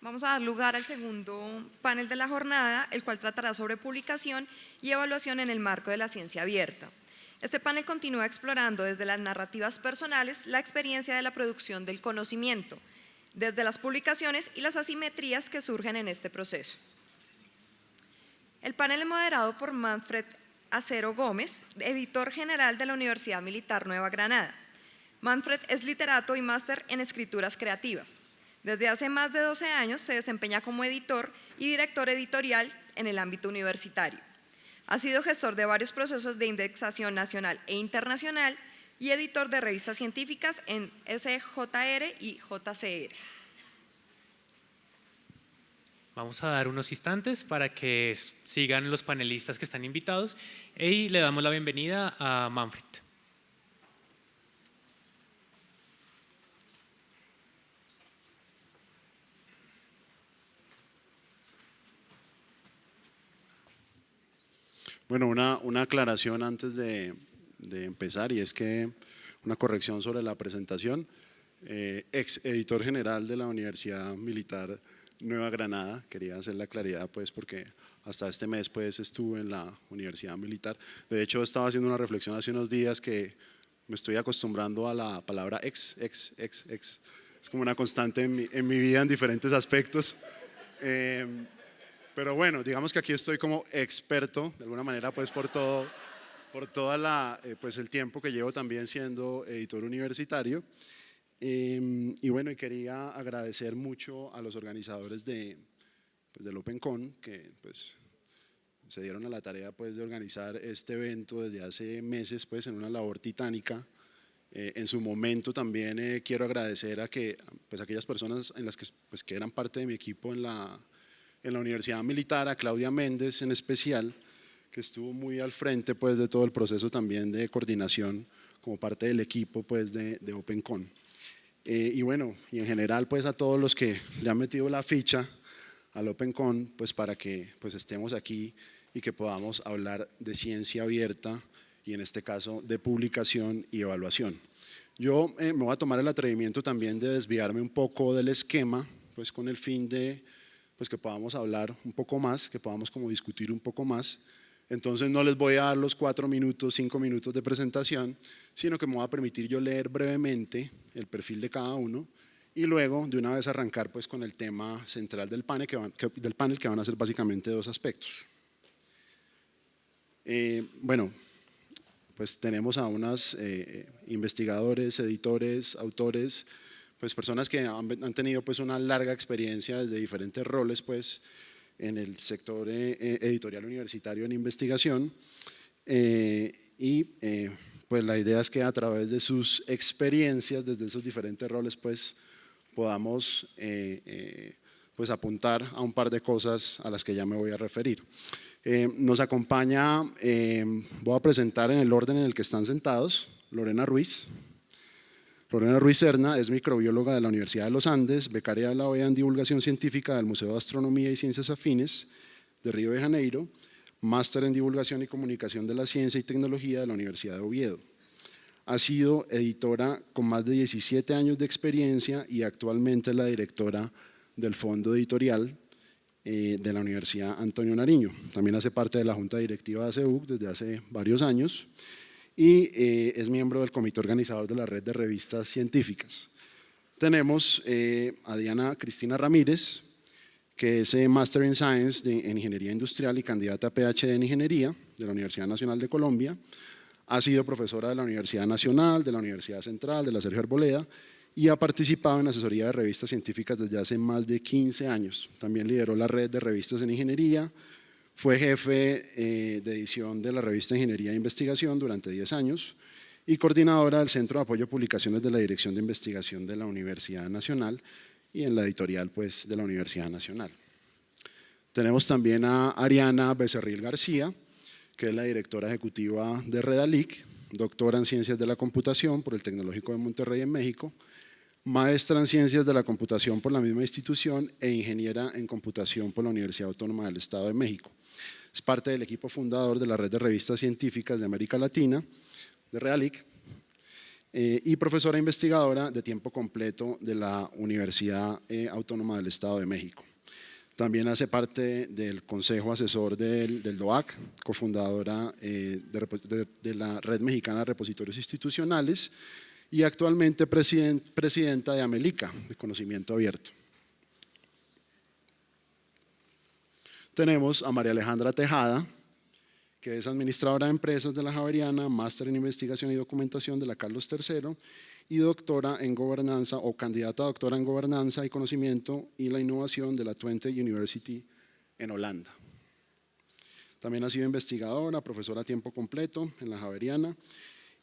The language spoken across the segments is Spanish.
Vamos a dar lugar al segundo panel de la jornada, el cual tratará sobre publicación y evaluación en el marco de la ciencia abierta. Este panel continúa explorando desde las narrativas personales la experiencia de la producción del conocimiento, desde las publicaciones y las asimetrías que surgen en este proceso. El panel es moderado por Manfred Acero Gómez, editor general de la Universidad Militar Nueva Granada. Manfred es literato y máster en escrituras creativas. Desde hace más de 12 años se desempeña como editor y director editorial en el ámbito universitario. Ha sido gestor de varios procesos de indexación nacional e internacional y editor de revistas científicas en SJR y JCR. Vamos a dar unos instantes para que sigan los panelistas que están invitados y le damos la bienvenida a Manfred. Bueno, una aclaración antes de empezar, y es que una corrección sobre la presentación. Ex editor general de la Universidad Militar Nueva Granada, quería hacer la claridad pues porque hasta este mes pues estuve en la Universidad Militar. De hecho estaba haciendo una reflexión hace unos días que me estoy acostumbrando a la palabra ex. Es como una constante en mi vida en diferentes aspectos. Pero bueno, digamos que aquí estoy como experto, de alguna manera, pues por toda pues el tiempo que llevo también siendo editor universitario. Y bueno, y quería agradecer mucho a los organizadores del OpenCon, que pues se dieron a la tarea pues de organizar este evento desde hace meses pues en una labor titánica. En su momento también quiero agradecer a pues aquellas personas que eran parte de mi equipo en la Universidad Militar, a Claudia Méndez en especial, que estuvo muy al frente pues de todo el proceso también de coordinación como parte del equipo pues de OpenCon. Y bueno, y en general pues a todos los que le han metido la ficha al OpenCon pues para que pues estemos aquí y que podamos hablar de ciencia abierta y en este caso de publicación y evaluación. Yo me voy a tomar el atrevimiento también de desviarme un poco del esquema pues con el fin de pues que podamos hablar un poco más, que podamos como discutir un poco más. Entonces no les voy a dar los 4 minutos, 5 minutos de presentación, sino que me voy a permitir yo leer brevemente el perfil de cada uno y luego de una vez arrancar pues con el tema central del panel, que van a ser básicamente 2 aspectos. Bueno, pues tenemos a unos investigadores, editores, autores, pues personas que han tenido pues una larga experiencia desde diferentes roles pues en el sector editorial universitario en investigación pues la idea es que a través de sus experiencias desde esos diferentes roles pues podamos pues apuntar a un par de cosas a las que ya me voy a referir. Nos acompaña, voy a presentar en el orden en el que están sentados, Lorena Ruiz. Lorena Ruiz Serna es microbióloga de la Universidad de los Andes, becaria de la OEA en divulgación científica del Museo de Astronomía y Ciencias Afines de Río de Janeiro, máster en divulgación y comunicación de la ciencia y tecnología de la Universidad de Oviedo. Ha sido editora con más de 17 años de experiencia y actualmente es la directora del Fondo Editorial de la Universidad Antonio Nariño. También hace parte de la Junta Directiva de ACEUC desde hace varios años y es miembro del comité organizador de la red de revistas científicas. Tenemos a Diana Cristina Ramírez, que es Master in Science en Ingeniería Industrial y candidata a PhD en Ingeniería de la Universidad Nacional de Colombia. Ha sido profesora de la Universidad Nacional, de la Universidad Central, de la Sergio Arboleda y ha participado en asesoría de revistas científicas desde hace más de 15 años. También lideró la red de revistas en Ingeniería. Fue jefe de edición de la revista Ingeniería e Investigación durante 10 años y coordinadora del Centro de Apoyo a Publicaciones de la Dirección de Investigación de la Universidad Nacional y en la editorial pues, de la Universidad Nacional. Tenemos también a Ariana Becerril García, que es la directora ejecutiva de Redalic, doctora en Ciencias de la Computación por el Tecnológico de Monterrey en México, maestra en Ciencias de la Computación por la misma institución e ingeniera en Computación por la Universidad Autónoma del Estado de México. Es parte del equipo fundador de la red de revistas científicas de América Latina, de Redalic, y profesora investigadora de tiempo completo de la Universidad Autónoma del Estado de México. También hace parte del Consejo Asesor del DOAC, cofundadora de la Red Mexicana de Repositorios Institucionales y actualmente presidenta de Amelica, de Conocimiento Abierto. Tenemos a María Alejandra Tejada, que es administradora de empresas de la Javeriana, máster en investigación y documentación de la Carlos III y doctora en gobernanza o candidata a doctora en gobernanza y conocimiento y la innovación de la Twente University en Holanda. También ha sido investigadora, profesora a tiempo completo en la Javeriana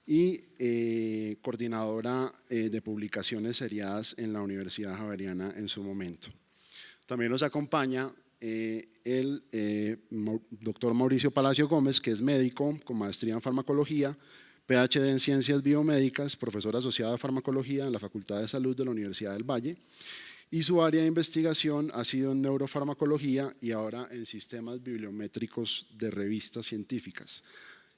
y coordinadora de publicaciones seriadas en la Universidad Javeriana en su momento. También nos acompaña el doctor Mauricio Palacio Gómez, que es médico con maestría en farmacología, PhD en Ciencias Biomédicas, profesor asociado de Farmacología en la Facultad de Salud de la Universidad del Valle, y su área de investigación ha sido en neurofarmacología y ahora en sistemas bibliométricos de revistas científicas.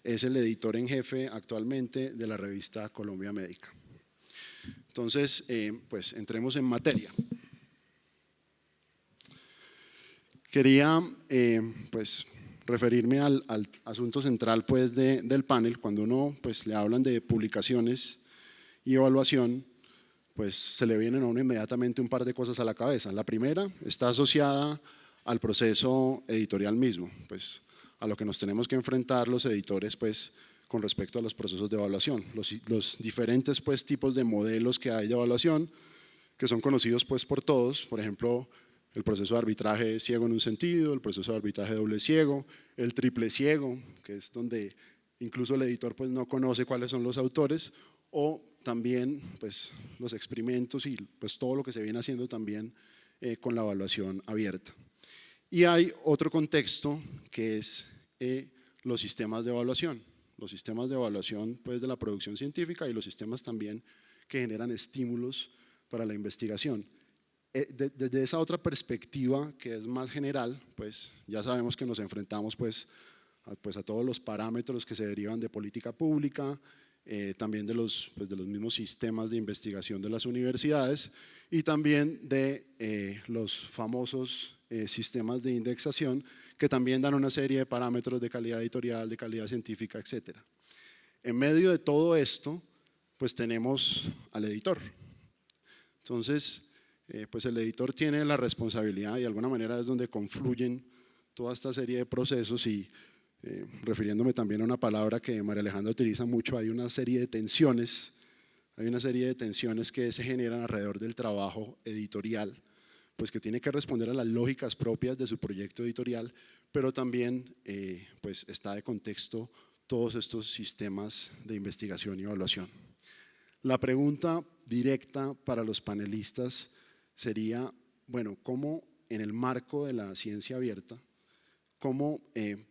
Es el editor en jefe actualmente de la revista Colombia Médica. Entonces, pues entremos en materia. Quería pues referirme al asunto central pues del panel. Cuando uno pues le hablan de publicaciones y evaluación, pues se le vienen a uno inmediatamente un par de cosas a la cabeza. La primera está asociada al proceso editorial mismo, pues a lo que nos tenemos que enfrentar los editores pues con respecto a los procesos de evaluación, los diferentes pues tipos de modelos que hay de evaluación que son conocidos pues por todos. Por ejemplo, el proceso de arbitraje ciego en un sentido, el proceso de arbitraje doble ciego, el triple ciego, que es donde incluso el editor pues no conoce cuáles son los autores, o también pues los experimentos y pues todo lo que se viene haciendo también con la evaluación abierta. Y hay otro contexto que es los sistemas de evaluación pues de la producción científica y los sistemas también que generan estímulos para la investigación. Desde esa otra perspectiva que es más general, pues ya sabemos que nos enfrentamos pues a todos los parámetros que se derivan de política pública, también de los mismos sistemas de investigación de las universidades y también de los famosos sistemas de indexación que también dan una serie de parámetros de calidad editorial, de calidad científica, etc. En medio de todo esto, pues tenemos al editor. Entonces, pues el editor tiene la responsabilidad y de alguna manera es donde confluyen toda esta serie de procesos y refiriéndome también a una palabra que María Alejandra utiliza mucho, hay una serie de tensiones que se generan alrededor del trabajo editorial, pues que tiene que responder a las lógicas propias de su proyecto editorial, pero también pues está de contexto todos estos sistemas de investigación y evaluación. La pregunta directa para los panelistas sería, bueno, ¿cómo en el marco de la ciencia abierta, cómo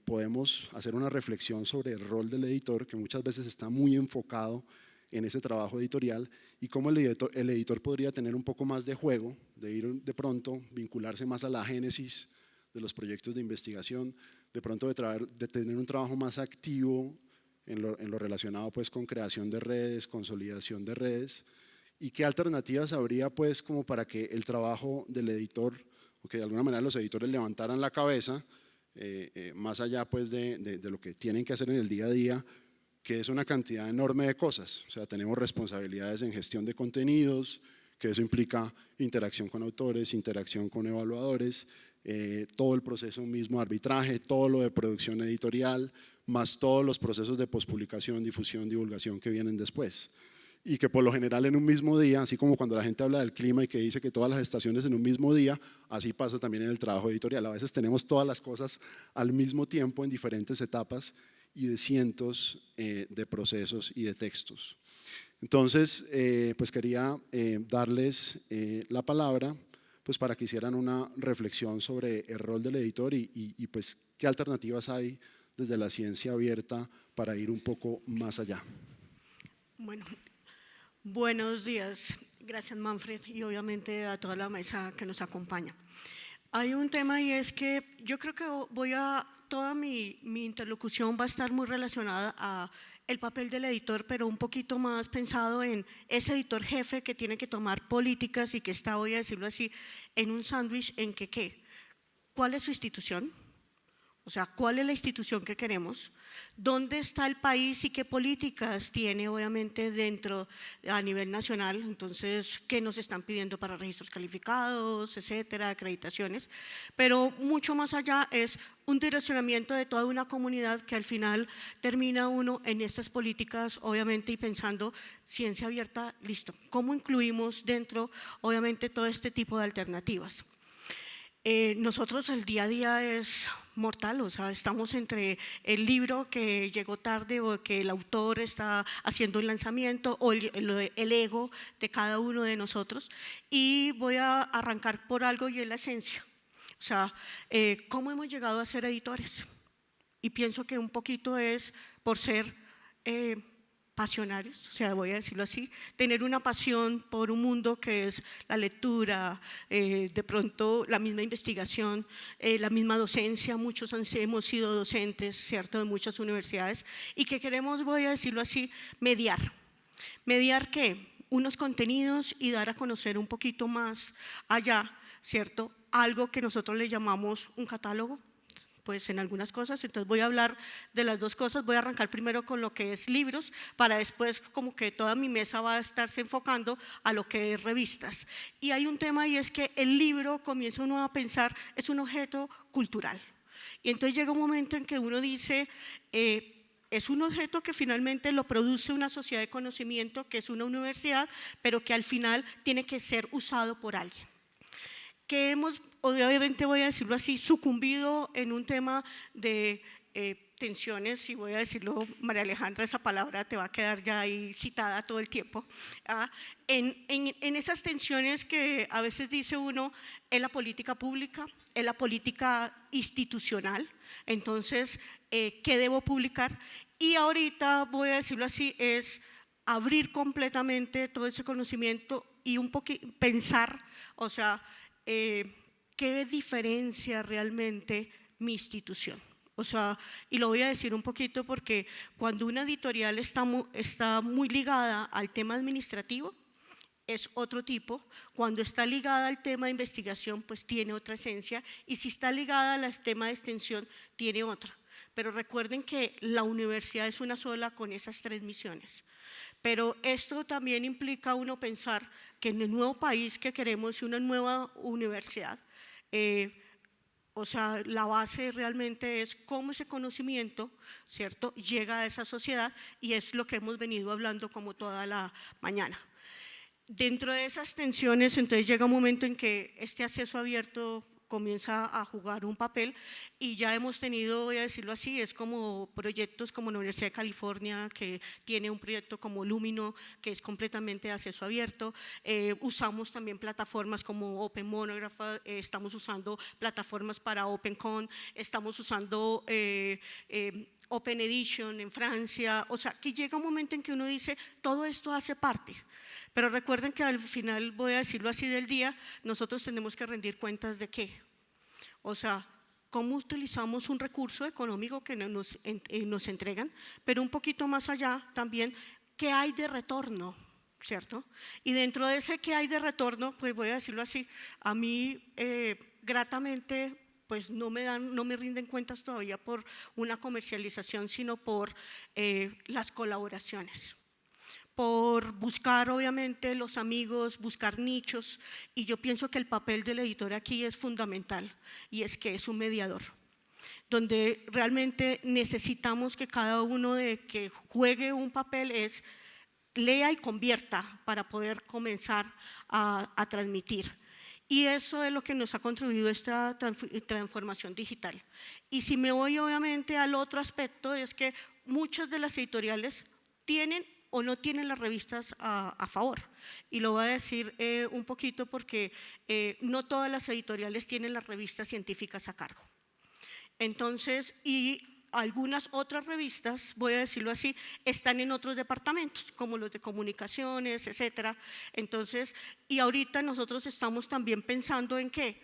podemos hacer una reflexión sobre el rol del editor, que muchas veces está muy enfocado en ese trabajo editorial, y cómo el editor podría tener un poco más de juego, de ir de pronto, vincularse más a la génesis de los proyectos de investigación, de pronto de tener un trabajo más activo en lo relacionado pues con creación de redes, consolidación de redes, y qué alternativas habría pues como para que el trabajo del editor, o que de alguna manera los editores levantaran la cabeza, más allá pues de lo que tienen que hacer en el día a día, que es una cantidad enorme de cosas. O sea, tenemos responsabilidades en gestión de contenidos, que eso implica interacción con autores, interacción con evaluadores, todo el proceso mismo de arbitraje, todo lo de producción editorial, más todos los procesos de pospublicación, difusión, divulgación que vienen después. Y que por lo general en un mismo día, así como cuando la gente habla del clima y que dice que todas las estaciones en un mismo día, así pasa también en el trabajo editorial. A veces tenemos todas las cosas al mismo tiempo en diferentes etapas y de cientos de procesos y de textos. Entonces, pues quería darles la palabra pues para que hicieran una reflexión sobre el rol del editor y pues qué alternativas hay desde la ciencia abierta para ir un poco más allá. Bueno, buenos días. Gracias, Manfred, y obviamente a toda la mesa que nos acompaña. Hay un tema y es que yo creo que toda mi interlocución va a estar muy relacionada a el papel del editor, pero un poquito más pensado en ese editor jefe que tiene que tomar políticas y que está, voy a decirlo así, en un sándwich en que, ¿qué? ¿Cuál es su institución? O sea, ¿cuál es la institución que queremos? ¿Dónde está el país y qué políticas tiene, obviamente, dentro a nivel nacional? Entonces, ¿qué nos están pidiendo para registros calificados, etcétera, acreditaciones? Pero mucho más allá es un direccionamiento de toda una comunidad que al final termina uno en estas políticas, obviamente, y pensando ciencia abierta, listo. ¿Cómo incluimos dentro, obviamente, todo este tipo de alternativas? Nosotros el día a día es mortal, o sea, estamos entre el libro que llegó tarde o que el autor está haciendo un lanzamiento o el ego de cada uno de nosotros, y voy a arrancar por algo y es la esencia, o sea, ¿cómo hemos llegado a ser editores? Y pienso que un poquito es por ser pasionarios, o sea, voy a decirlo así, tener una pasión por un mundo que es la lectura, de pronto la misma investigación, la misma docencia, muchos hemos sido docentes, ¿cierto?, de muchas universidades, y que queremos, voy a decirlo así, mediar. ¿Mediar qué? Unos contenidos y dar a conocer un poquito más allá, ¿cierto?, algo que nosotros le llamamos un catálogo, pues en algunas cosas. Entonces voy a hablar de las dos cosas. Voy a arrancar primero con lo que es libros, para después como que toda mi mesa va a estarse enfocando a lo que es revistas. Y hay un tema, y es que el libro, comienza uno a pensar, es un objeto cultural. Y entonces llega un momento en que uno dice, es un objeto que finalmente lo produce una sociedad de conocimiento, que es una universidad, pero que al final tiene que ser usado por alguien. Que hemos, obviamente voy a decirlo así, sucumbido en un tema de tensiones, y voy a decirlo, María Alejandra, esa palabra te va a quedar ya ahí citada todo el tiempo, en esas tensiones que a veces dice uno, en la política pública, en la política institucional, entonces, ¿qué debo publicar? Y ahorita, voy a decirlo así, es abrir completamente todo ese conocimiento y un poquito pensar, o sea, ¿qué diferencia realmente mi institución? O sea, y lo voy a decir un poquito porque cuando una editorial está muy ligada al tema administrativo, es otro tipo. Cuando está ligada al tema de investigación, pues tiene otra esencia, y si está ligada al tema de extensión, tiene otra. Pero recuerden que la universidad es una sola con esas tres misiones. Pero esto también implica uno pensar que en el nuevo país que queremos, una nueva universidad, o sea, la base realmente es cómo ese conocimiento, ¿cierto?, llega a esa sociedad, y es lo que hemos venido hablando como toda la mañana. Dentro de esas tensiones, entonces llega un momento en que este acceso abierto comienza a jugar un papel, y ya hemos tenido, voy a decirlo así, es como proyectos como la Universidad de California, que tiene un proyecto como Lumino, que es completamente de acceso abierto. Usamos también plataformas como Open Monograph, estamos usando plataformas para OpenCon, estamos usando Open Edition en Francia, o sea, que llega un momento en que uno dice, todo esto hace parte. Pero recuerden que al final, voy a decirlo así, del día, nosotros tenemos que rendir cuentas de qué. O sea, cómo utilizamos un recurso económico que nos entregan, pero un poquito más allá también, qué hay de retorno, ¿cierto? Y dentro de ese qué hay de retorno, pues voy a decirlo así, a mí gratamente, pues no me rinden cuentas todavía por una comercialización, sino por las colaboraciones, por buscar obviamente los amigos, buscar nichos, y yo pienso que el papel del editor aquí es fundamental, y es que es un mediador, donde realmente necesitamos que cada uno que juegue un papel es lea y convierta para poder comenzar a transmitir. Y eso es lo que nos ha contribuido esta transformación digital. Y si me voy obviamente al otro aspecto, es que muchas de las editoriales tienen o no tienen las revistas a favor. Y lo voy a decir un poquito porque no todas las editoriales tienen las revistas científicas a cargo. Entonces, y algunas otras revistas, voy a decirlo así, están en otros departamentos, como los de comunicaciones, etcétera. Entonces, y ahorita nosotros estamos también pensando en que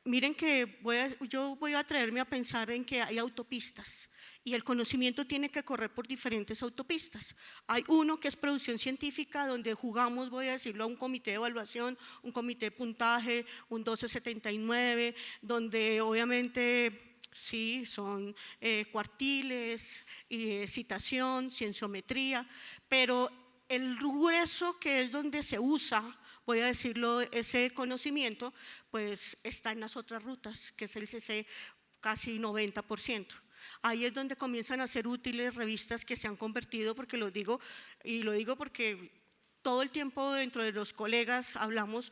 miren que yo voy a atreverme a pensar en que hay autopistas y el conocimiento tiene que correr por diferentes autopistas. Hay uno que es producción científica, donde jugamos, voy a decirlo, a un comité de evaluación, un comité de puntaje, un 1279, donde obviamente sí, son cuartiles, citación, cienciometría, pero el grueso que es donde se usa, voy a decirlo, ese conocimiento, pues está en las otras rutas, que es el CC casi 90%. Ahí es donde comienzan a ser útiles revistas que se han convertido, porque lo digo porque todo el tiempo dentro de los colegas hablamos,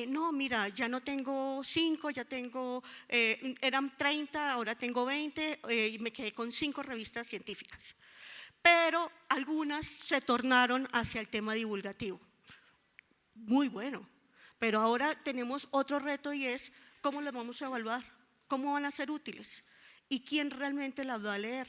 no, mira, ya no tengo 5, ya tengo, eran 30, ahora tengo 20, y me quedé con 5 revistas científicas. Pero algunas se tornaron hacia el tema divulgativo. Muy bueno, pero ahora tenemos otro reto y es cómo las vamos a evaluar, cómo van a ser útiles y quién realmente las va a leer.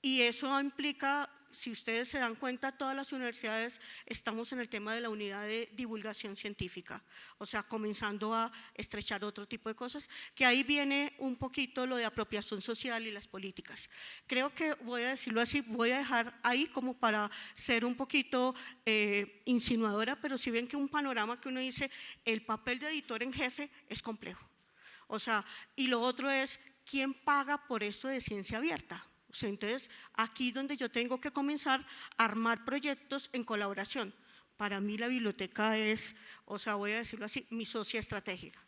Y eso implica, si ustedes se dan cuenta, todas las universidades estamos en el tema de la unidad de divulgación científica, o sea, comenzando a estrechar otro tipo de cosas, que ahí viene un poquito lo de apropiación social y las políticas. Creo que, voy a decirlo así, voy a dejar ahí como para ser un poquito insinuadora, pero si ven que un panorama que uno dice, el papel de editor en jefe es complejo. O sea, y lo otro es, ¿quién paga por esto de ciencia abierta? O sea, entonces, aquí es donde yo tengo que comenzar a armar proyectos en colaboración. Para mí la biblioteca es, o sea, voy a decirlo así, mi socia estratégica.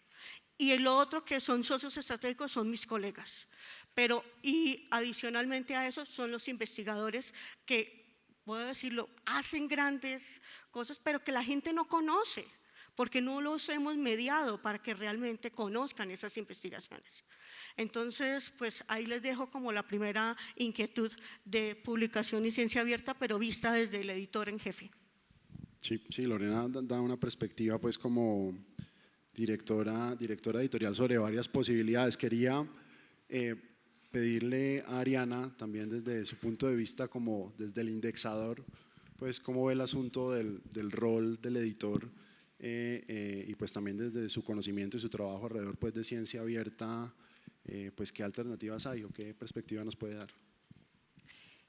Y el otro que son socios estratégicos son mis colegas. Pero, y adicionalmente a eso, son los investigadores que, voy a decirlo, hacen grandes cosas, pero que la gente no conoce, porque no los hemos mediado para que realmente conozcan esas investigaciones. Entonces, pues ahí les dejo como la primera inquietud de publicación y ciencia abierta, pero vista desde el editor en jefe. Sí, Lorena da una perspectiva pues como directora editorial sobre varias posibilidades. Quería pedirle a Ariana también desde su punto de vista como desde el indexador, pues cómo ve el asunto del rol del editor y pues también desde su conocimiento y su trabajo alrededor pues de ciencia abierta, pues qué alternativas hay o qué perspectiva nos puede dar.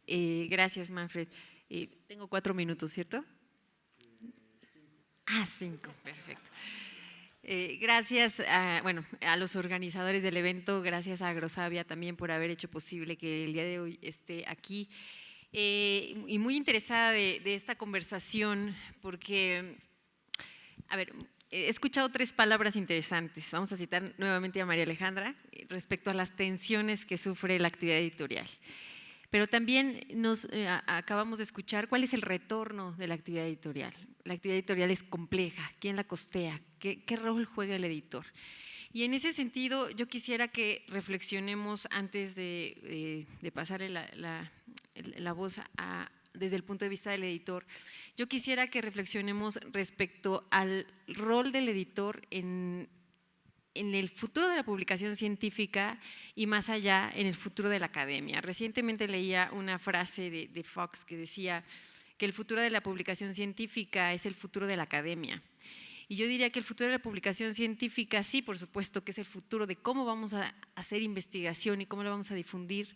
Gracias, Manfred. Tengo 4 minutos, ¿cierto? 5, perfecto. Gracias a los organizadores del evento, gracias a Agrosavia también por haber hecho posible que el día de hoy esté aquí. Y muy interesada de esta conversación porque, a ver, he escuchado 3 palabras interesantes. Vamos a citar nuevamente a María Alejandra respecto a las tensiones que sufre la actividad editorial. Pero también acabamos de escuchar cuál es el retorno de la actividad editorial. La actividad editorial es compleja, ¿quién la costea? ¿Qué rol juega el editor? Y en ese sentido yo quisiera que reflexionemos antes de pasarle la voz desde el punto de vista del editor. Yo quisiera que reflexionemos respecto al rol del editor en el futuro de la publicación científica y más allá en el futuro de la academia. Recientemente leía una frase de Fox que decía que el futuro de la publicación científica es el futuro de la academia. Y yo diría que el futuro de la publicación científica, sí, por supuesto, que es el futuro de cómo vamos a hacer investigación y cómo la vamos a difundir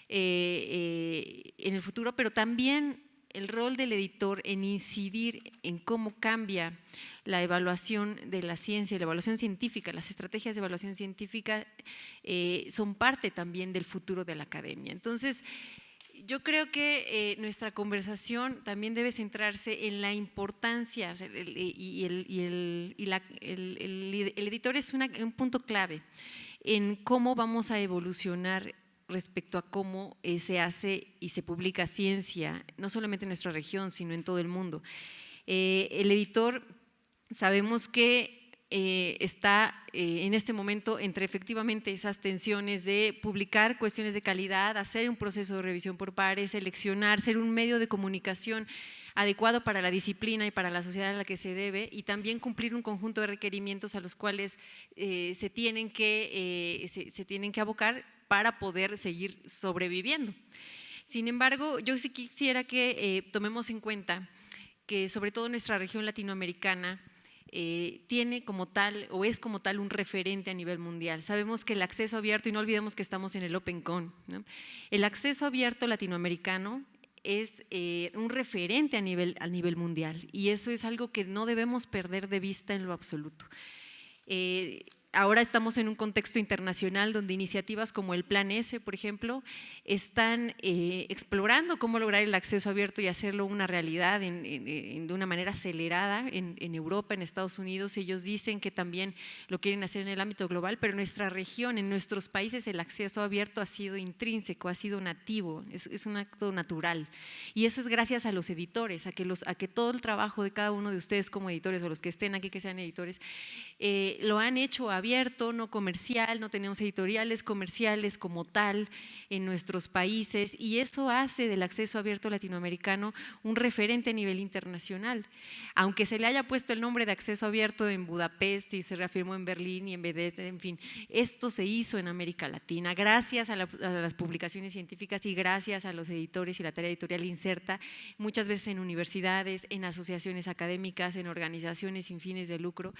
en el futuro, pero también el rol del editor en incidir en cómo cambia la evaluación de la ciencia, la evaluación científica, las estrategias de evaluación científica son parte también del futuro de la academia. Entonces, yo creo que nuestra conversación también debe centrarse en la importancia, o sea, el editor es un punto clave en cómo vamos a evolucionar respecto a cómo se hace y se publica ciencia, no solamente en nuestra región, sino en todo el mundo. El editor, sabemos que está en este momento entre efectivamente esas tensiones de publicar cuestiones de calidad, hacer un proceso de revisión por pares, seleccionar, ser un medio de comunicación adecuado para la disciplina y para la sociedad a la que se debe, y también cumplir un conjunto de requerimientos a los cuales se tienen que abocar para poder seguir sobreviviendo. Sin embargo, yo sí quisiera que tomemos en cuenta que sobre todo en nuestra región latinoamericana tiene como tal o es como tal un referente a nivel mundial. Sabemos que el acceso abierto, y no olvidemos que estamos en el OpenCon, ¿no? El acceso abierto latinoamericano es un referente a nivel mundial, y eso es algo que no debemos perder de vista en lo absoluto. Ahora estamos en un contexto internacional donde iniciativas como el Plan S, por ejemplo, están explorando cómo lograr el acceso abierto y hacerlo una realidad de una manera acelerada en Europa, en Estados Unidos. Ellos dicen que también lo quieren hacer en el ámbito global, pero en nuestra región, en nuestros países, el acceso abierto ha sido intrínseco, ha sido nativo, es un acto natural. Y eso es gracias a los editores, a que todo el trabajo de cada uno de ustedes como editores, o los que estén aquí que sean editores, lo han hecho abierto, no comercial. No tenemos editoriales comerciales como tal en nuestros países, y eso hace del acceso abierto latinoamericano un referente a nivel internacional. Aunque se le haya puesto el nombre de acceso abierto en Budapest y se reafirmó en Berlín y en Venecia, en fin, esto se hizo en América Latina gracias a las publicaciones científicas y gracias a los editores y la tarea editorial inserta muchas veces en universidades, en asociaciones académicas, en organizaciones sin fines de lucro.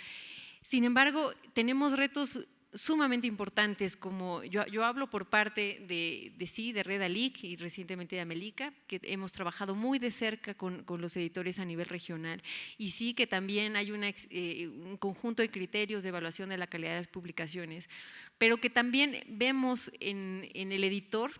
Sin embargo, tenemos retos sumamente importantes, como yo hablo por parte de Red ALIC y recientemente de Amelica, que hemos trabajado muy de cerca con los editores a nivel regional, y sí que también hay un conjunto de criterios de evaluación de la calidad de las publicaciones, pero que también vemos en el editor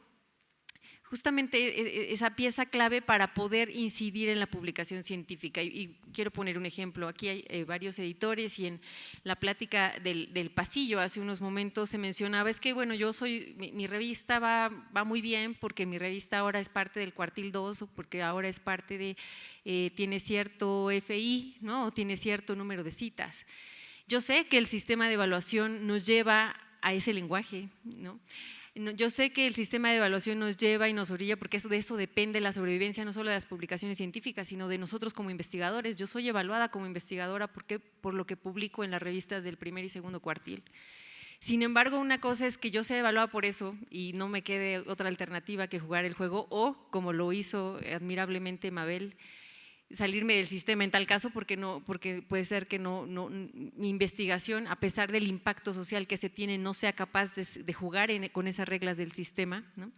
justamente esa pieza clave para poder incidir en la publicación científica. Y quiero poner un ejemplo. Aquí hay varios editores, y en la plática del pasillo hace unos momentos se mencionaba, es que bueno, mi revista va muy bien porque mi revista ahora es parte del cuartil 2, o porque ahora es parte tiene cierto FI, ¿no? O tiene cierto número de citas. Yo sé que el sistema de evaluación nos lleva a ese lenguaje, ¿no? Yo sé que el sistema de evaluación nos lleva y nos orilla, porque de eso depende la sobrevivencia no solo de las publicaciones científicas, sino de nosotros como investigadores. Yo soy evaluada como investigadora por lo que publico en las revistas del primer y segundo cuartil. Sin embargo, una cosa es que yo sea evaluada por eso y no me quede otra alternativa que jugar el juego, o como lo hizo admirablemente Mabel, salirme del sistema en tal caso, porque puede ser que mi investigación, a pesar del impacto social que se tiene, no sea capaz de jugar con esas reglas del sistema, ¿no?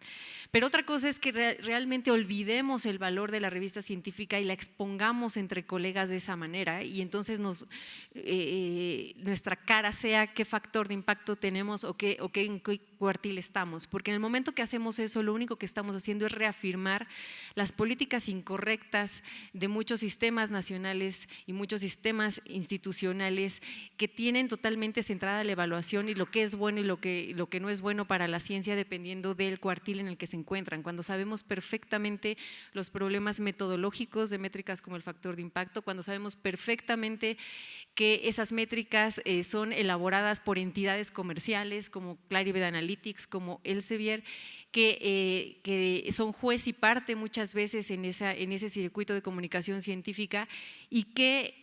Pero otra cosa es que realmente olvidemos el valor de la revista científica y la expongamos entre colegas de esa manera, y entonces nuestra cara sea qué factor de impacto tenemos o en qué cuartil estamos, porque en el momento que hacemos eso, lo único que estamos haciendo es reafirmar las políticas incorrectas de muchos sistemas nacionales y muchos sistemas institucionales que tienen totalmente centrada la evaluación y lo que es bueno y lo que no es bueno para la ciencia, dependiendo del cuartil en el que se encuentran, cuando sabemos perfectamente los problemas metodológicos de métricas como el factor de impacto, cuando sabemos perfectamente que esas métricas son elaboradas por entidades comerciales como Clarivate Analytics, como Elsevier, que son juez y parte muchas veces en ese circuito de comunicación científica, y que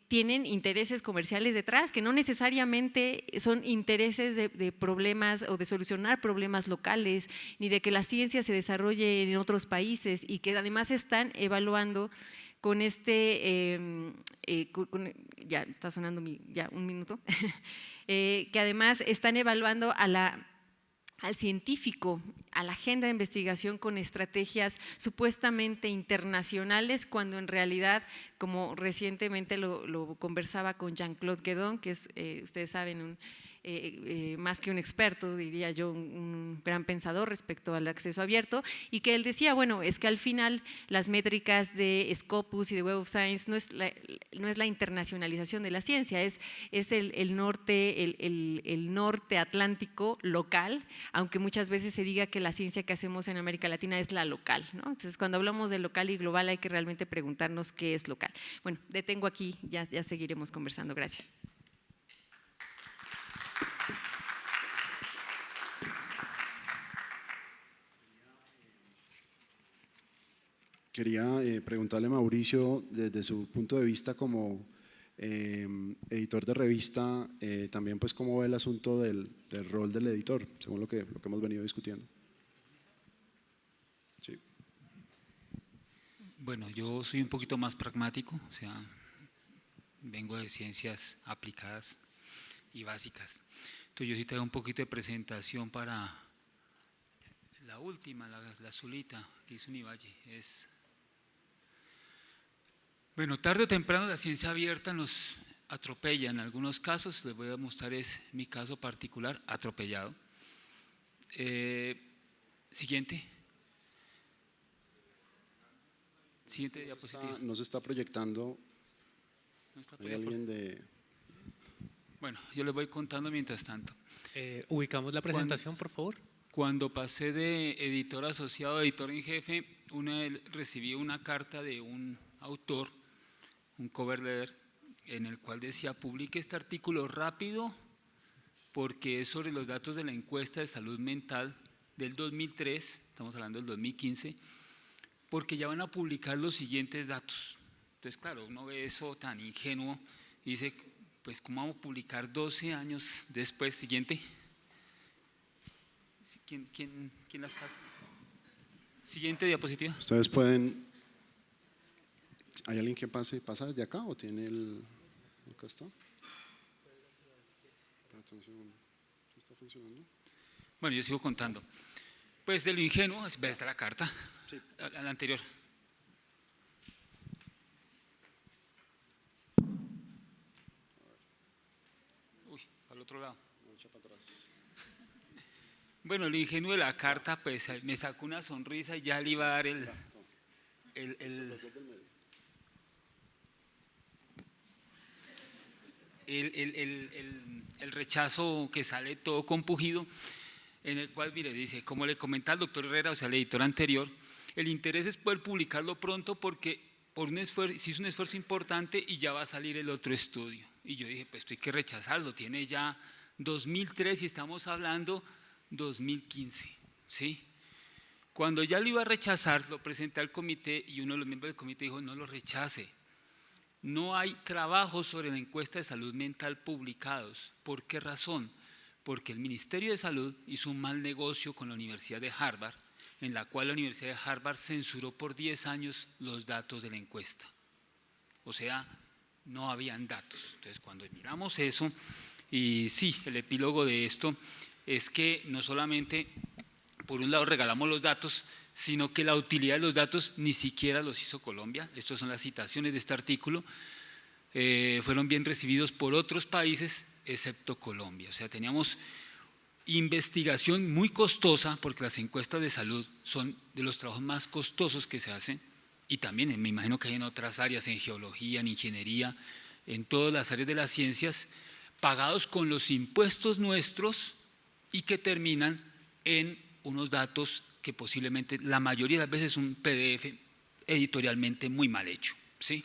tienen intereses comerciales detrás, que no necesariamente son intereses de problemas o de solucionar problemas locales, ni de que la ciencia se desarrolle en otros países, y que además están evaluando con ya está sonando un minuto, que además están evaluando al científico, a la agenda de investigación con estrategias supuestamente internacionales, cuando en realidad, como recientemente lo conversaba con Jean-Claude Guédon, que es, ustedes saben, más que un experto, diría yo, un gran pensador respecto al acceso abierto, y que él decía, bueno, es que al final las métricas de Scopus y de Web of Science no es la internacionalización de la ciencia, es el norte atlántico local, aunque muchas veces se diga que la ciencia que hacemos en América Latina es la local, ¿no? Entonces, cuando hablamos de local y global, hay que realmente preguntarnos qué es local. Bueno, detengo aquí, ya seguiremos conversando. Gracias. Quería preguntarle a Mauricio, desde su punto de vista como editor de revista, también pues cómo ve el asunto del rol del editor, según lo que hemos venido discutiendo. Sí. Bueno, yo soy un poquito más pragmático, o sea, vengo de ciencias aplicadas y básicas. Entonces yo sí traigo un poquito de presentación para la última, la azulita que hizo Univalle. Bueno, tarde o temprano la ciencia abierta nos atropella. En algunos casos, les voy a mostrar es mi caso particular, atropellado. Siguiente. Siguiente diapositiva. No se está proyectando. ¿No está ¿Hay proyectando? alguien de...? Bueno, yo les voy contando mientras tanto. Ubicamos la presentación, por favor. Cuando pasé de editor asociado a editor en jefe, recibí una carta de un autor, un cover letter, en el cual decía: publique este artículo rápido porque es sobre los datos de la encuesta de salud mental del 2003, estamos hablando del 2015, porque ya van a publicar los siguientes datos. Entonces, claro, uno ve eso tan ingenuo y dice, pues, ¿cómo vamos a publicar 12 años después? Siguiente. ¿Quién las pasa? Siguiente diapositiva. Ustedes pueden… ¿Hay alguien que pasa desde acá o tiene el… acá está? Espérate un segundo. ¿Está funcionando? Bueno, yo sigo contando. Pues de lo ingenuo, está la carta, sí. A la anterior. Uy, al otro lado. Bueno, lo ingenuo de la carta, pues me sacó una sonrisa y ya le iba a dar el rechazo que sale todo compugido, en el cual, mire, dice, como le comentaba el doctor Herrera, o sea, el editor anterior, el interés es poder publicarlo pronto porque se hizo un esfuerzo importante y ya va a salir el otro estudio. Y yo dije, pues esto hay que rechazarlo, tiene ya 2003 y estamos hablando 2015, ¿sí? Cuando ya lo iba a rechazar, lo presenté al comité y uno de los miembros del comité dijo, no lo rechace. No hay trabajos sobre la encuesta de salud mental publicados. ¿Por qué razón? Porque el Ministerio de Salud hizo un mal negocio con la Universidad de Harvard, en la cual la Universidad de Harvard censuró por 10 años los datos de la encuesta. O sea, no habían datos. Entonces, cuando miramos eso, y sí, el epílogo de esto es que no solamente, por un lado, regalamos los datos, sino que la utilidad de los datos ni siquiera los hizo Colombia. Estas son las citaciones de este artículo. Fueron bien recibidos por otros países, excepto Colombia. O sea, teníamos investigación muy costosa, porque las encuestas de salud son de los trabajos más costosos que se hacen, y también me imagino que hay en otras áreas, en geología, en ingeniería, en todas las áreas de las ciencias, pagados con los impuestos nuestros y que terminan en unos datos que posiblemente la mayoría de las veces es un PDF editorialmente muy mal hecho, ¿sí?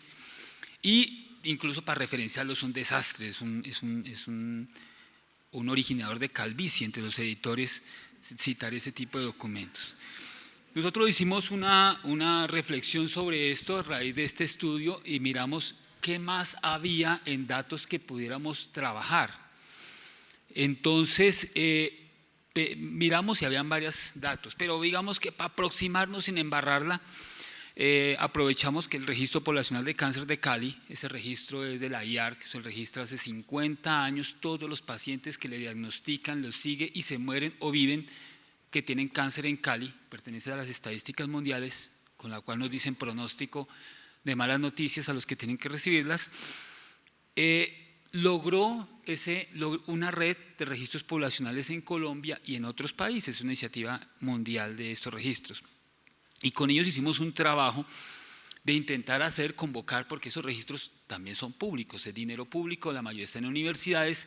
Y incluso para referenciarlo es un desastre, es un originador de calvicie entre los editores citar ese tipo de documentos. Nosotros hicimos una reflexión sobre esto a raíz de este estudio y miramos qué más había en datos que pudiéramos trabajar. Entonces, miramos y habían varios datos, pero digamos que para aproximarnos sin embarrarla, aprovechamos que el Registro Poblacional de Cáncer de Cali, ese registro es de la IARC, se registra hace 50 años todos los pacientes que le diagnostican, los sigue y se mueren o viven que tienen cáncer en Cali, pertenece a las estadísticas mundiales, con la cual nos dicen pronóstico de malas noticias a los que tienen que recibirlas. Logró una red de registros poblacionales en Colombia y en otros países, una iniciativa mundial de estos registros. Y con ellos hicimos un trabajo de intentar convocar, porque esos registros también son públicos, es dinero público, la mayoría están en universidades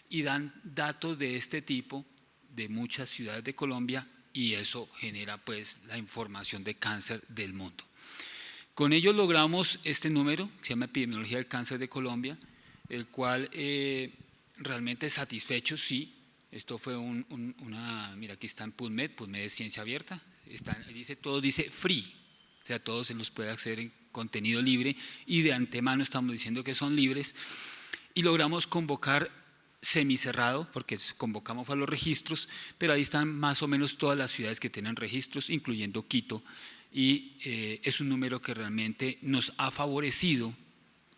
y dan datos de este tipo de muchas ciudades de Colombia y eso genera pues la información de cáncer del mundo. Con ellos logramos este número, que se llama Epidemiología del Cáncer de Colombia, el cual realmente satisfecho, sí, esto fue mira aquí está en PubMed, PubMed es ciencia abierta, todo dice free, o sea, todos se los puede acceder en contenido libre y de antemano estamos diciendo que son libres y logramos convocar semicerrado, porque convocamos a los registros, pero ahí están más o menos todas las ciudades que tienen registros, incluyendo Quito, y es un número que realmente nos ha favorecido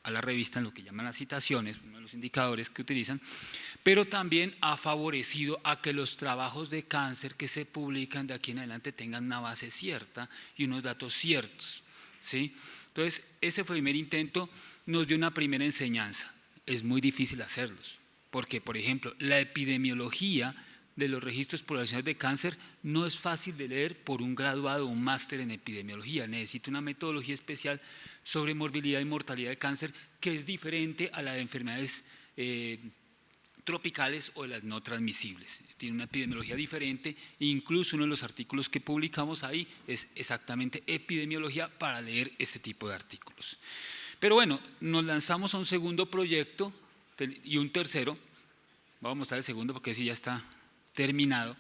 a la revista en lo que llaman las citaciones, uno de los indicadores que utilizan, pero también ha favorecido a que los trabajos de cáncer que se publican de aquí en adelante tengan una base cierta y unos datos ciertos, ¿sí? Entonces, ese primer intento nos dio una primera enseñanza. Es muy difícil hacerlos, porque, por ejemplo, la epidemiología de los registros poblacionales de cáncer no es fácil de leer por un graduado o un máster en epidemiología. Necesita una metodología especial sobre morbilidad y mortalidad de cáncer que es diferente a la de enfermedades tropicales o de las no transmisibles. Tiene una epidemiología diferente, incluso uno de los artículos que publicamos ahí es exactamente epidemiología para leer este tipo de artículos. Pero bueno, nos lanzamos a un segundo proyecto y un tercero, vamos a mostrar el segundo porque ese ya está terminado,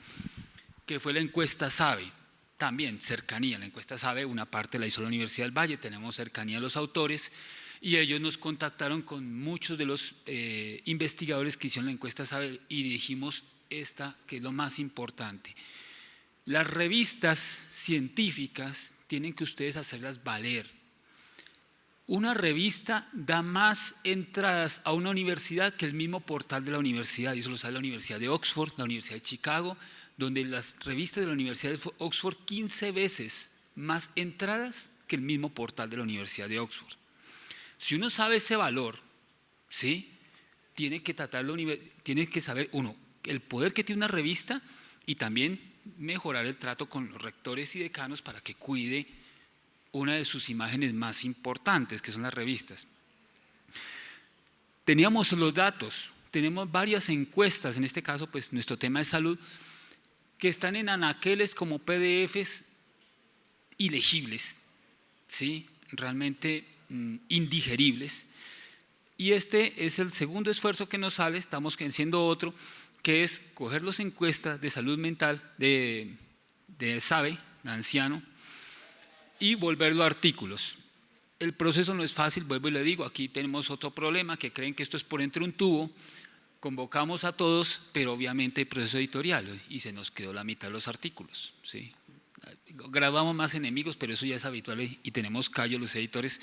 que fue la encuesta SABE. También cercanía, la encuesta SABE, una parte la hizo la Universidad del Valle, tenemos cercanía a los autores y ellos nos contactaron con muchos de los investigadores que hicieron la encuesta SABE y dijimos esta que es lo más importante. Las revistas científicas tienen que ustedes hacerlas valer. Una revista da más entradas a una universidad que el mismo portal de la universidad, y eso lo sabe la Universidad de Oxford, la Universidad de Chicago, donde las revistas de la Universidad de Oxford 15 veces más entradas que el mismo portal de la Universidad de Oxford. Si uno sabe ese valor, ¿sí? tiene que saber, uno, el poder que tiene una revista y también mejorar el trato con los rectores y decanos para que cuide una de sus imágenes más importantes, que son las revistas. Teníamos los datos, tenemos varias encuestas, en este caso pues nuestro tema es salud, que están en anaqueles como PDFs ilegibles, ¿sí? Realmente indigeribles. Y este es el segundo esfuerzo que nos sale, estamos haciendo otro, que es coger las encuestas de salud mental de SABE, anciano, y volverlo a artículos. El proceso no es fácil, vuelvo y le digo, aquí tenemos otro problema, que creen que esto es por entre un tubo, convocamos a todos, pero obviamente hay proceso editorial y se nos quedó la mitad de los artículos, ¿sí? Grabamos más enemigos, pero eso ya es habitual y tenemos callo los editores,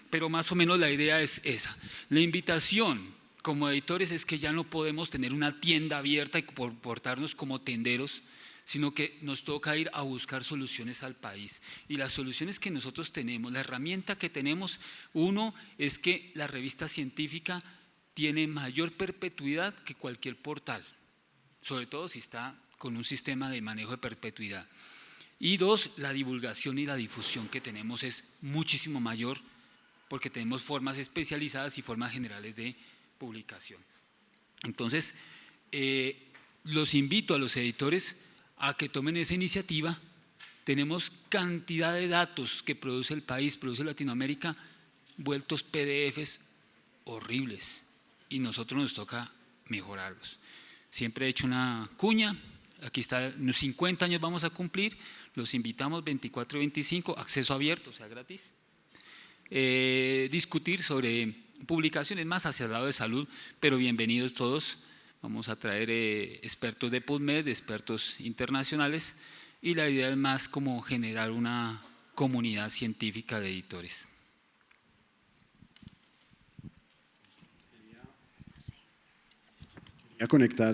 pero más o menos la idea es esa. La invitación como editores es que ya no podemos tener una tienda abierta y portarnos como tenderos, sino que nos toca ir a buscar soluciones al país. Y las soluciones que nosotros tenemos, la herramienta que tenemos, uno es que la revista científica tiene mayor perpetuidad que cualquier portal, sobre todo si está con un sistema de manejo de perpetuidad. Y dos, la divulgación y la difusión que tenemos es muchísimo mayor porque tenemos formas especializadas y formas generales de publicación. Entonces, los invito a los editores a que tomen esa iniciativa. Tenemos cantidad de datos que produce el país, produce Latinoamérica, vueltos PDFs horribles y nosotros nos toca mejorarlos. Siempre he hecho una cuña, aquí está, 50 años vamos a cumplir, los invitamos 24 y 25, acceso abierto, o sea gratis, discutir sobre publicaciones más hacia el lado de salud, pero bienvenidos todos. Vamos a traer expertos de PubMed, expertos internacionales y la idea es más como generar una comunidad científica de editores. Quería conectar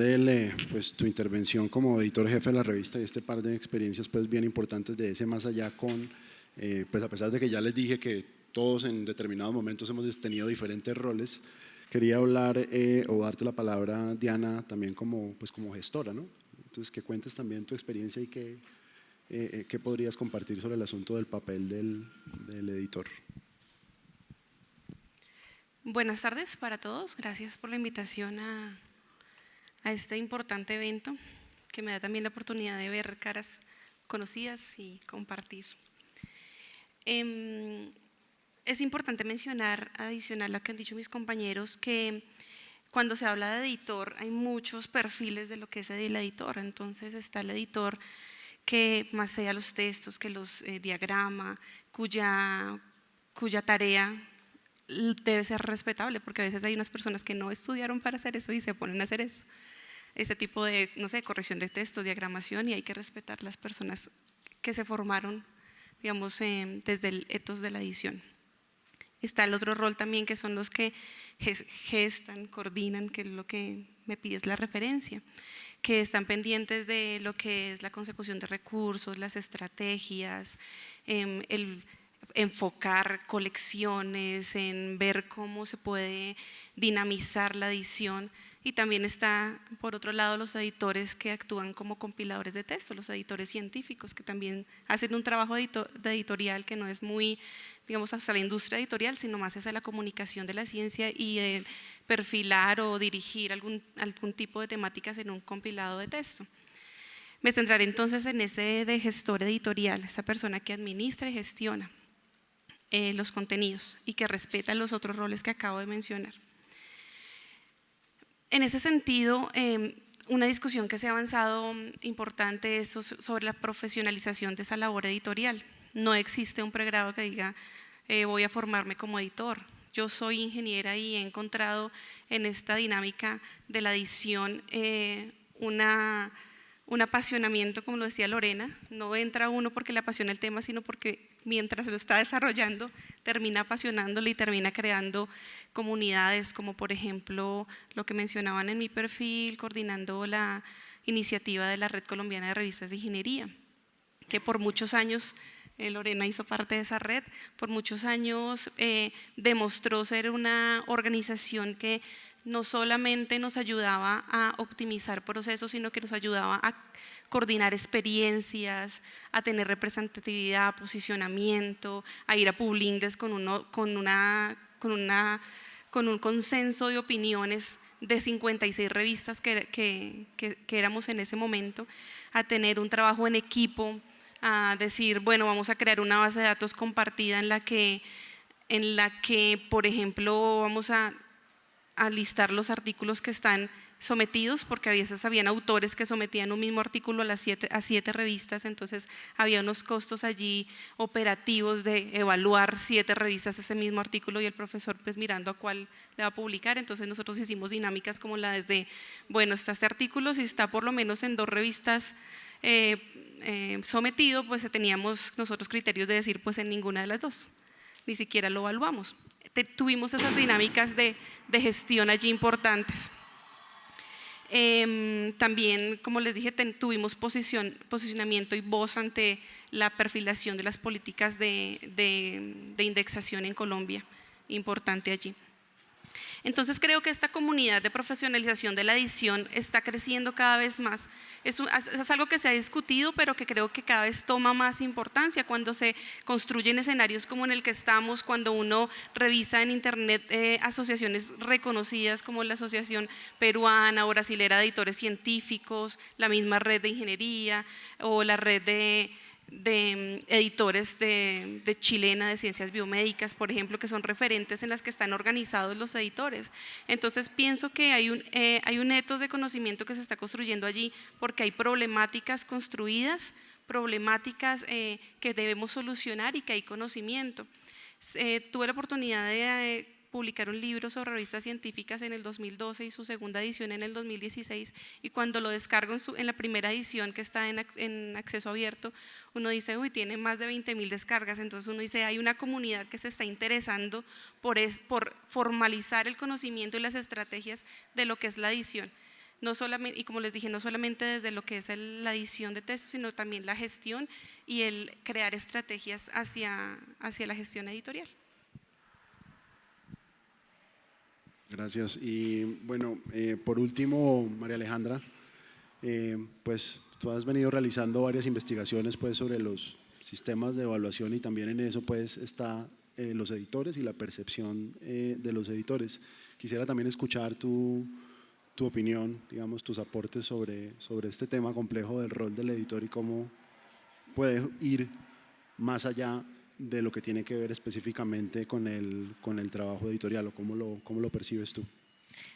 pues, tu intervención como editor jefe de la revista y este par de experiencias pues, bien importantes de ese más allá con, pues a pesar de que ya les dije que todos en determinados momentos hemos tenido diferentes roles, quería hablar o darte la palabra, Diana, también como gestora, ¿no? Entonces, que cuentes también tu experiencia y qué podrías compartir sobre el asunto del papel del editor. Buenas tardes para todos, gracias por la invitación a este importante evento que me da también la oportunidad de ver caras conocidas y compartir. Es importante mencionar, adicional a lo que han dicho mis compañeros, que cuando se habla de editor hay muchos perfiles de lo que es el editor. Entonces está el editor que más allá los textos, que los diagrama, cuya tarea debe ser respetable, porque a veces hay unas personas que no estudiaron para hacer eso y se ponen a hacer eso. Ese tipo de, no sé, corrección de textos, diagramación, y hay que respetar las personas que se formaron, digamos, desde el ethos de la edición. Está el otro rol también, que son los que gestan, coordinan, que es lo que me pides la referencia, que están pendientes de lo que es la consecución de recursos, las estrategias, el enfocar colecciones, en ver cómo se puede dinamizar la edición. Y también está, por otro lado, los editores que actúan como compiladores de texto, los editores científicos, que también hacen un trabajo de editorial que no es muy, digamos, hasta la industria editorial, sino más hacia la comunicación de la ciencia y perfilar o dirigir algún tipo de temáticas en un compilado de texto. Me centraré entonces en ese de gestor editorial, esa persona que administra y gestiona los contenidos y que respeta los otros roles que acabo de mencionar. En ese sentido, una discusión que se ha avanzado importante es sobre la profesionalización de esa labor editorial. No existe un pregrado que diga voy a formarme como editor. Yo soy ingeniera y he encontrado en esta dinámica de la edición un apasionamiento, como lo decía Lorena. No entra uno porque le apasiona el tema, sino porque mientras lo está desarrollando termina apasionándole y termina creando comunidades, como por ejemplo lo que mencionaban en mi perfil, coordinando la iniciativa de la Red Colombiana de Revistas de Ingeniería, que por muchos años, Lorena hizo parte de esa red, por muchos años demostró ser una organización que no solamente nos ayudaba a optimizar procesos, sino que nos ayudaba a coordinar experiencias, a tener representatividad, posicionamiento, a ir a Publindes con un consenso de opiniones de 56 revistas que éramos en ese momento, a tener un trabajo en equipo, a decir, bueno, vamos a crear una base de datos compartida en la que por ejemplo, vamos a listar los artículos que están sometidos, porque a veces habían autores que sometían un mismo artículo a 7 revistas, entonces había unos costos allí operativos de evaluar 7 revistas ese mismo artículo y el profesor pues mirando a cuál le va a publicar. Entonces nosotros hicimos dinámicas como la desde, bueno, está este artículo, si está por lo menos en 2 revistas sometido, pues teníamos nosotros criterios de decir pues en ninguna de las 2, ni siquiera lo evaluamos. Tuvimos esas dinámicas de gestión allí importantes. También, como les dije, tuvimos posicionamiento y voz ante la perfilación de las políticas de indexación en Colombia, importante allí. Entonces creo que esta comunidad de profesionalización de la edición está creciendo cada vez más. Es algo que se ha discutido, pero que creo que cada vez toma más importancia cuando se construyen escenarios como en el que estamos, cuando uno revisa en internet asociaciones reconocidas como la Asociación Peruana o Brasilera de Editores Científicos, la misma red de ingeniería o la red de editores de chilena de ciencias biomédicas, por ejemplo, que son referentes en las que están organizados los editores. Entonces pienso que hay un ethos de conocimiento que se está construyendo allí, porque hay problemáticas construidas, problemáticas que debemos solucionar y que hay conocimiento. Tuve la oportunidad de publicar un libro sobre revistas científicas en el 2012 y su segunda edición en el 2016, y cuando lo descargo en la primera edición, que está en acceso abierto, uno dice, uy, tiene más de 20.000 descargas. Entonces uno dice, hay una comunidad que se está interesando por formalizar el conocimiento y las estrategias de lo que es la edición. No solamente, y como les dije, no solamente desde lo que es la edición de textos, sino también la gestión y el crear estrategias hacia la gestión editorial. Gracias. Y bueno, por último, María Alejandra, pues tú has venido realizando varias investigaciones pues sobre los sistemas de evaluación, y también en eso pues está los editores y la percepción de los editores. Quisiera también escuchar tu opinión, digamos, tus aportes sobre este tema complejo del rol del editor y cómo puede ir más allá de lo que tiene que ver específicamente con el trabajo editorial, o cómo lo percibes tú.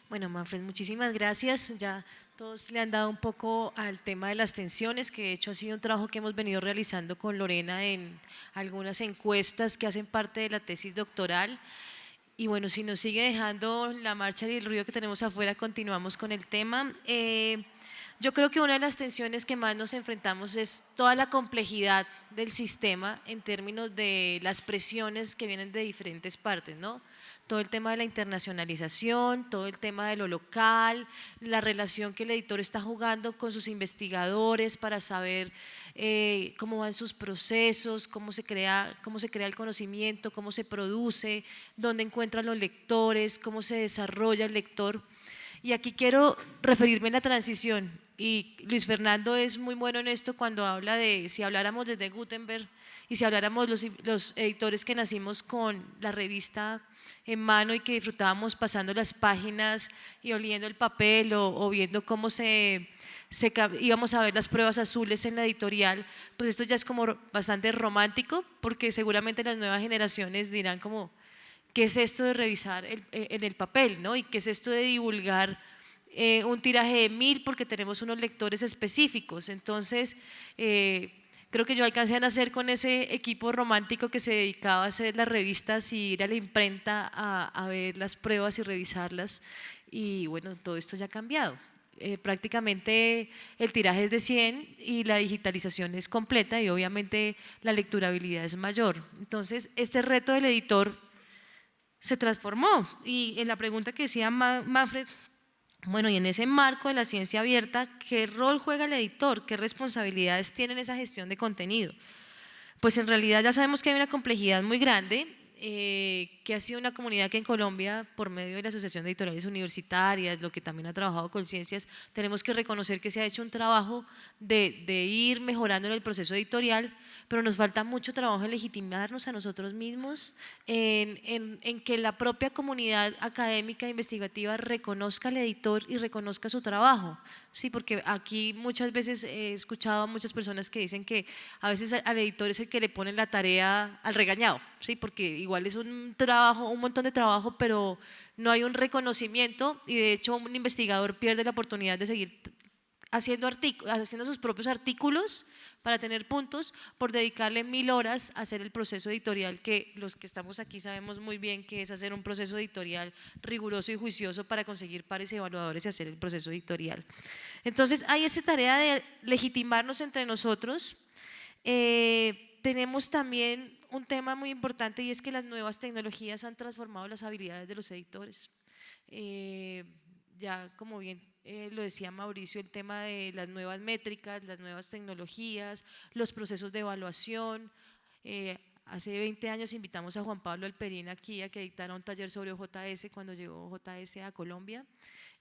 Bueno, Manfred, muchísimas gracias. Ya todos le han dado un poco al tema de las tensiones, que de hecho ha sido un trabajo que hemos venido realizando con Lorena en algunas encuestas que hacen parte de la tesis doctoral. Y bueno, si nos sigue dejando la marcha y el ruido que tenemos afuera, continuamos con el tema. Yo creo que una de las tensiones que más nos enfrentamos es toda la complejidad del sistema en términos de las presiones que vienen de diferentes partes, ¿no? Todo el tema de la internacionalización, todo el tema de lo local, la relación que el editor está jugando con sus investigadores para saber cómo van sus procesos, cómo se crea el conocimiento, cómo se produce, dónde encuentran los lectores, cómo se desarrolla el lector. Y aquí quiero referirme a la transición, y Luis Fernando es muy bueno en esto cuando habla de, si habláramos desde Gutenberg y si habláramos los editores que nacimos con la revista en mano y que disfrutábamos pasando las páginas y oliendo el papel o viendo cómo íbamos a ver las pruebas azules en la editorial, pues esto ya es como bastante romántico, porque seguramente las nuevas generaciones dirán como, ¿qué es esto de revisar en el papel, ¿no? Y qué es esto de divulgar un tiraje de 1000 porque tenemos unos lectores específicos. Entonces, creo que yo alcancé a nacer con ese equipo romántico que se dedicaba a hacer las revistas y ir a la imprenta a ver las pruebas y revisarlas. Y bueno, todo esto ya ha cambiado. Prácticamente el tiraje es de 100 y la digitalización es completa y obviamente la lecturabilidad es mayor. Entonces, este reto del editor se transformó. Y en la pregunta que decía Manfred, bueno, y en ese marco de la ciencia abierta, ¿qué rol juega el editor? ¿Qué responsabilidades tiene en esa gestión de contenido? Pues en realidad ya sabemos que hay una complejidad muy grande, que ha sido una comunidad que en Colombia, por medio de la Asociación de Editoriales Universitarias, lo que también ha trabajado con Ciencias, tenemos que reconocer que se ha hecho un trabajo de ir mejorando en el proceso editorial, pero nos falta mucho trabajo en legitimarnos a nosotros mismos, en que la propia comunidad académica e investigativa reconozca al editor y reconozca su trabajo. Sí, porque aquí muchas veces he escuchado a muchas personas que dicen que a veces al editor es el que le ponen la tarea al regañado, sí, porque igual es un trabajo, un montón de trabajo, pero no hay un reconocimiento y de hecho un investigador pierde la oportunidad de seguir haciendo sus propios artículos para tener puntos por dedicarle 1000 horas a hacer el proceso editorial, que los que estamos aquí sabemos muy bien que es hacer un proceso editorial riguroso y juicioso para conseguir pares evaluadores y hacer el proceso editorial. Entonces hay esa tarea de legitimarnos entre nosotros. Tenemos también un tema muy importante y es que las nuevas tecnologías han transformado las habilidades de los editores. Ya como bien lo decía Mauricio, el tema de las nuevas métricas, las nuevas tecnologías, los procesos de evaluación. Hace 20 años invitamos a Juan Pablo Alperín aquí a que dictara un taller sobre OJS cuando llegó OJS a Colombia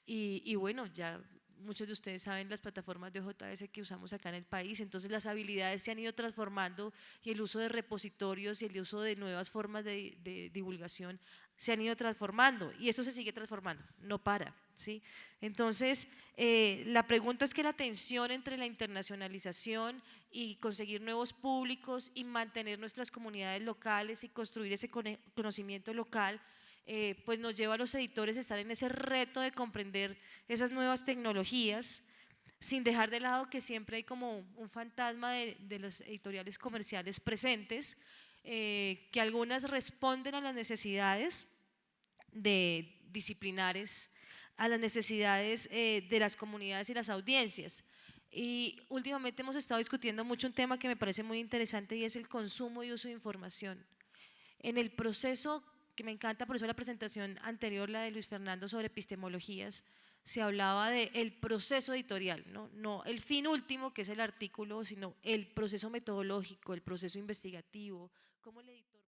y bueno, ya muchos de ustedes saben las plataformas de OJS que usamos acá en el país, entonces las habilidades se han ido transformando y el uso de repositorios y el uso de nuevas formas de divulgación se han ido transformando y eso se sigue transformando, no para, ¿sí? Entonces, la pregunta es que la tensión entre la internacionalización y conseguir nuevos públicos y mantener nuestras comunidades locales y construir ese conocimiento local, pues nos lleva a los editores a estar en ese reto de comprender esas nuevas tecnologías, sin dejar de lado que siempre hay como un fantasma de los editoriales comerciales presentes, que algunas responden a las necesidades disciplinares, a las necesidades de las comunidades y las audiencias. Y últimamente hemos estado discutiendo mucho un tema que me parece muy interesante y es el consumo y uso de información. En el proceso, que me encanta, por eso la presentación anterior, la de Luis Fernando sobre epistemologías, se hablaba del proceso editorial, no el fin último que es el artículo, sino el proceso metodológico, el proceso investigativo, cómo el editor